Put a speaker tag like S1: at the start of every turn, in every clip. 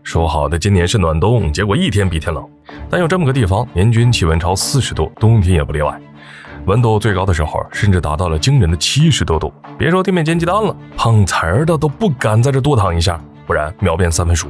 S1: 说好的今年是暖冬，结果一天比一天冷。但有这么个地方，年均气温超40度，冬天也不例外。温度最高的时候，甚至达到了惊人的70多度。别说地面煎鸡蛋了，碰瓷儿的都不敢在这多躺一下，不然秒变3分熟。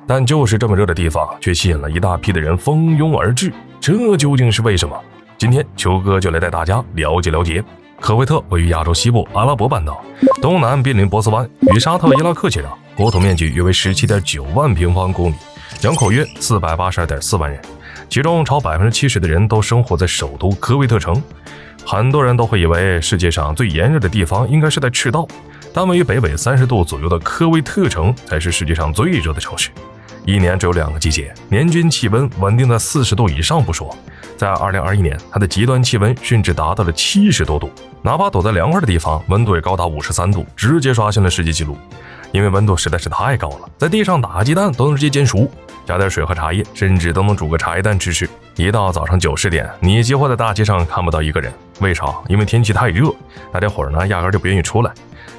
S1: 但就是这么热的地方，却吸引了一大批的人蜂拥而至，这究竟是为什么？今天球哥就来带大家了解了解。科威特位于亚洲西部阿拉伯半岛，东南濒临波斯湾，与沙特、伊拉克接壤，国土面积约为17.9万平方公里，人口约482.4万人，其中超70%的人都生活在首都科威特城。很多人都会以为世界上最炎热的地方应该是在赤道，但位于北纬30度左右的科威特城才是世界上最热的城市。一年只有2个季节，年均气温稳定在40度以上不说，在2021年，它的极端气温甚至达到了70多度，哪怕躲在凉快的地方，温度也高达53度，直接刷新了世界纪录。因为温度实在是太高了，在地上打鸡蛋都能直接煎熟，加点水和茶叶，甚至都能煮个茶叶蛋吃吃。一到早上9、10点，你几乎在大街上看不到一个人。为啥？因为天气太热，大家伙呢压根就不愿意出来。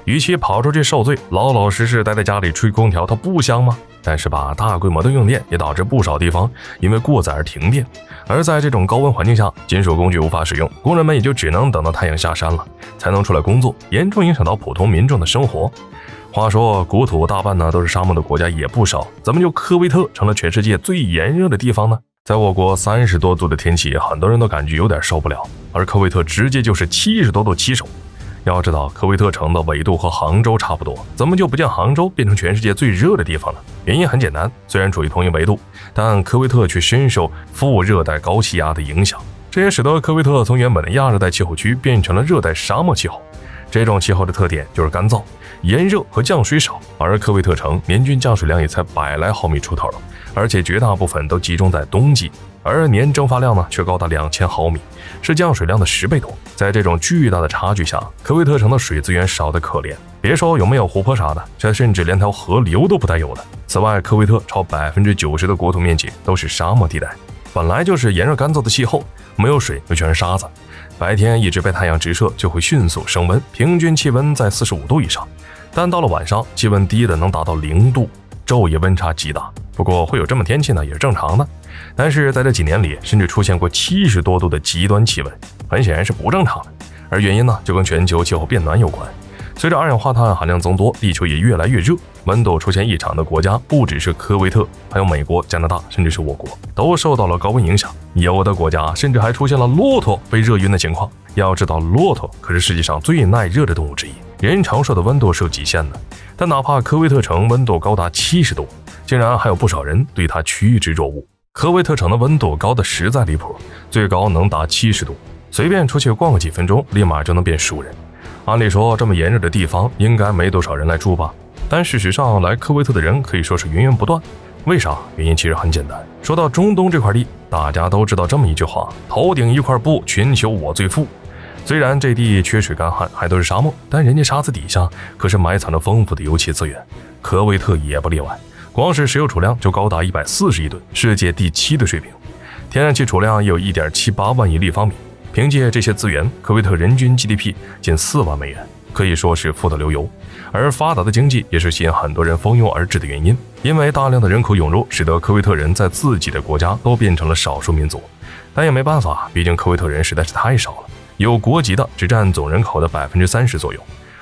S1: 与其跑出去受罪，老老实实待在家里吹空调，它不香吗？但是吧，大规模的用电也导致不少地方因为过载而停电。而在这种高温环境下，金属工具无法使用，工人们也就只能等到太阳下山了才能出来工作，严重影响到普通民众的生活。话说国土大半呢都是沙漠的国家也不少，怎么就科威特成了全世界最炎热的地方呢？在我国30多度的天气，很多人都感觉有点受不了，而科威特直接就是70多度起手。要知道科威特城的纬度和杭州差不多，怎么就不见杭州变成全世界最热的地方呢？原因很简单，虽然处于同一纬度，但科威特却深受副热带高气压的影响，这也使得科威特从原本的亚热带气候区变成了热带沙漠气候。这种气候的特点就是干燥、炎热和降水少，而科威特城年均降水量也才100来毫米出头，而且绝大部分都集中在冬季，而年蒸发量呢却高达2000毫米，是降水量的10倍多。在这种巨大的差距下，科威特城的水资源少得可怜，别说有没有湖泊啥的，这甚至连条河流都不带有的。此外，科威特超90%的国土面积都是沙漠地带，本来就是炎热干燥的气候，没有水又全是沙子，白天一直被太阳直射就会迅速升温，平均气温在45度以上，但到了晚上气温低的能达到0度，昼夜温差极大。不过会有这么天气呢也是正常的，但是在这几年里甚至出现过70多度的极端气温，很显然是不正常的。而原因呢就跟全球气候变暖有关，随着二氧化碳含量增多，地球也越来越热，温度出现异常的国家不只是科威特，还有美国、加拿大，甚至是我国都受到了高温影响。有的国家甚至还出现了骆驼被热晕的情况。要知道，骆驼可是世界上最耐热的动物之一，人承受的温度是有极限的。但哪怕科威特城温度高达70度，竟然还有不少人对它趋之若鹜。科威特城的温度高的实在离谱，最高能达70度，随便出去逛个几分钟，立马就能变熟人。按理说，这么炎热的地方应该没多少人来住吧？但事实上，来科威特的人可以说是源源不断。为啥？原因其实很简单。说到中东这块地，大家都知道这么一句话：头顶一块布，全球我最富。虽然这地缺水干旱，还都是沙漠，但人家沙子底下可是埋藏着丰富的油气资源。科威特也不例外，光是石油储量就高达140亿吨，世界第7的水平。天然气储量也有1.78万亿立方米。凭借这些资源，科威特人均 GDP 近4万美元，可以说是富得流油。而发达的经济也是吸引很多人蜂拥而至的原因，因为大量的人口涌入，使得科威特人在自己的国家都变成了少数民族。但也没办法，毕竟科威特人实在是太少了，有国籍的只占总人口的30%左右。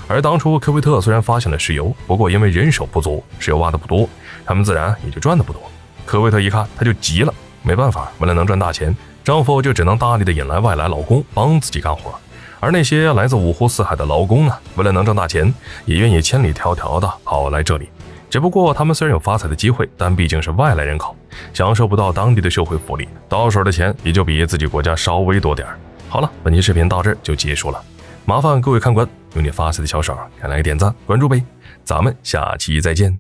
S1: 而当初科威特虽然发现了石油，不过因为人手不足，石油挖的不多，他们自然也就赚的不多。科威特一看他就急了，没办法，为了能赚大钱，政府就只能大力的引来外来劳工帮自己干活。而那些来自五湖四海的劳工呢，为了能挣大钱，也愿意千里迢迢的跑来这里。只不过他们虽然有发财的机会，但毕竟是外来人口，享受不到当地的社会福利，到手的钱也就比自己国家稍微多点。好了，本期视频到这儿就结束了，麻烦各位看官用你发财的小手给来个点赞关注呗，咱们下期再见。